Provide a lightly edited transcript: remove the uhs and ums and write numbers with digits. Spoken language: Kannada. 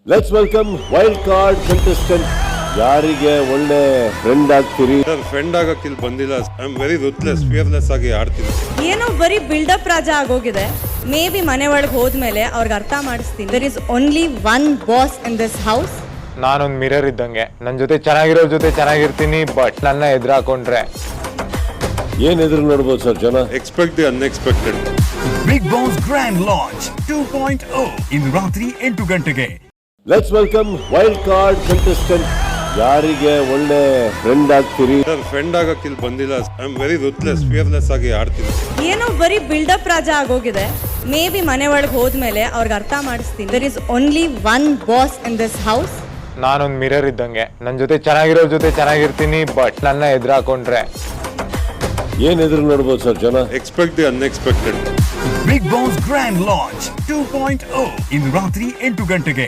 Let's welcome wild card contestant. ಯಾರಿಗೆ ಒಳ್ಳೆ ಫ್ರೆಂಡ್ ಆಗ್ತೀರಿ? ಫ್ರೆಂಡ್ ಆಗಕ್ಕೆ ಇಲ್ಲಿ ಬಂದಿಲ್ಲ. I am very ruthless, fearless ಆಗಿ ಆಡ್ತೀನಿ. ಏನೋ ಬರೀ ಬಿಲ್ಡಪ್ ರಾಜ ಆಗೋಗಿದೆ. ಮೇ ಬಿ ಮನೆ ಒಳಗೆ ಹೋದ್ಮೇಲೆ ಅವ್ರಿಗೆ ಅರ್ಥ ಮಾಡಿಸ್ತೀನಿ. There is only one boss in this house. ನಾನೊಂದು ಮಿರರ್ ಇದ್ದಂಗೆ, ನನ್ನ ಜೊತೆ ಚೆನ್ನಾಗಿರೋ ಜೊತೆ ಚೆನ್ನಾಗಿರ್ತೀನಿ, ಬಟ್ ನನ್ನ ಎದುರಾಕೊಂಡ್ರೆ ಏನ್ ಎದುರು ನೋಡ್ಬೋದು ಸರ್ ಜನ? Expect the unexpected. Bigg Boss grand launch 2.0 ಇಂದು ರಾತ್ರಿ 8 ಗಂಟೆಗೆ. Let's welcome wild card contestant. ಯಾರಿಗೆ ಒಳ್ಳೆ ಫ್ರೆಂಡ್ ಆಗ್ತೀರಿ? ಫ್ರೆಂಡ್ ಆಗಕ್ಕೆ ಇಲ್ಲಿ ಬಂದಿಲ್ಲ. I am very ruthless, fearless ಆಗಿ ಆಡ್ತೀನಿ. ಏನೋ ಬರೀ ಬಿಲ್ಡಪ್ ರಾಜ ಆಗೋಗಿದೆ. ಮೇ ಬಿ ಮನೆ ಒಳಗೆ ಹೋದ್ಮೇಲೆ ಅವ್ರಿಗೆ ಅರ್ಥ ಮಾಡಿಸ್ತೀನಿ. There is only one boss in this house. ನಾನೊಂದು ಮಿರರ್ ಇದ್ದಂಗೆ, ನನ್ನ ಜೊತೆ ಚೆನ್ನಾಗಿರೋ ಜೊತೆ ಚೆನ್ನಾಗಿರ್ತೀನಿ, ಬಟ್ ನನ್ನ ಎದುರಾಕೊಂಡ್ರೆ ಏನ್ ಎದುರು ನೋಡ್ಬೋದು ಸರ್ ಜನ? Expect the unexpected. Bigg Boss grand launch 2.0 ಇಂದು ರಾತ್ರಿ 8 ಗಂಟೆಗೆ.